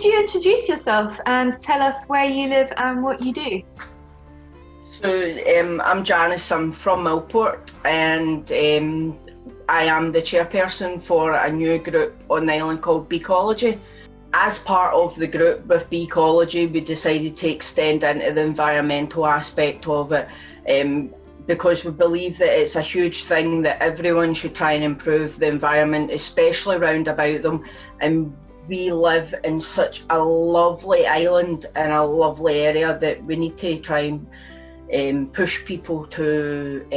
Could you introduce yourself and tell us where you live and what you do? So I'm Janice, I'm from Millport, and I am the chairperson for a new group on the island called Beecology. As part of the group with Beecology, we decided to extend into the environmental aspect of it, because we believe that it's a huge thing that everyone should try and improve the environment, especially round about them. And we live in such a lovely island and a lovely area that we need to try and push people to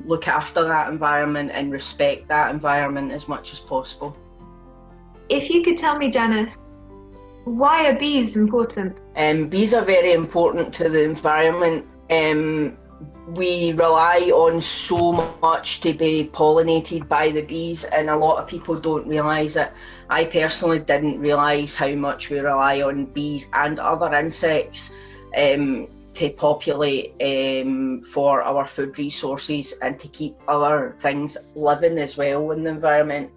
look after that environment and respect that environment as much as possible. If you could tell me, Janice, why are bees important? Bees are very important to the environment. We rely on so much to be pollinated by the bees, and a lot of people don't realise it. I personally didn't realise how much we rely on bees and other insects to populate for our food resources and to keep other things living as well in the environment.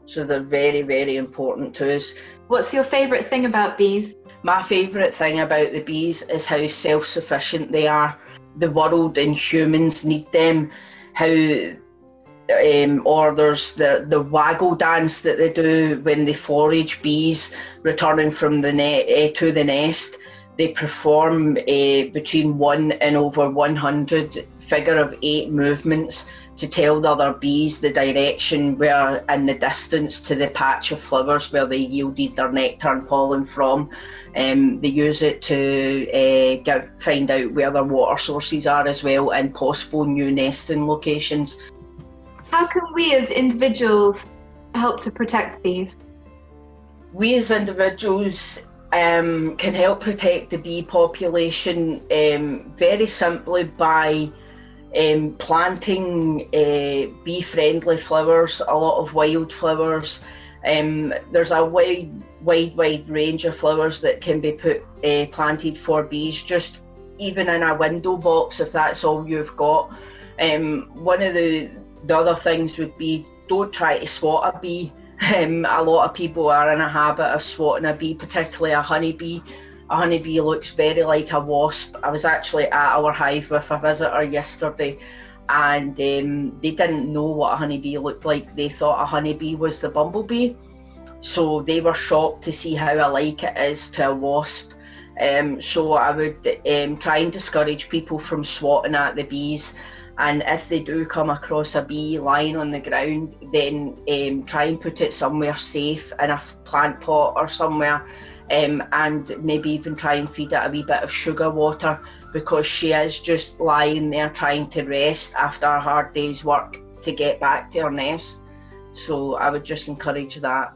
So they're very, very important to us. What's your favourite thing about bees? My favourite thing about the bees is how self-sufficient they are. The world and humans need them. How or there's the waggle dance that they do when they forage bees returning from the to the nest. They perform between 1 and over 100 figure of 8 movements to tell the other bees the direction where and the distance to the patch of flowers where they yielded their nectar and pollen from. They use it to find out where their water sources are as well, and possible new nesting locations. How can we as individuals help to protect bees? We as individuals can help protect the bee population very simply by planting bee-friendly flowers, a lot of wild flowers. There's a wide range of flowers that can be planted for bees, just even in a window box if that's all you've got. One of the other things would be, don't try to swat a bee. A lot of people are in a habit of swatting a bee, particularly a honeybee. A honeybee looks very like a wasp. I was actually at our hive with a visitor yesterday, and they didn't know what a honeybee looked like. They thought a honeybee was the bumblebee. So they were shocked to see how alike it is to a wasp. So I would try and discourage people from swatting at the bees. And if they do come across a bee lying on the ground, then try and put it somewhere safe in a plant pot or somewhere. And maybe even try and feed it a wee bit of sugar water, because she is just lying there trying to rest after a hard day's work to get back to her nest. So I would just encourage that.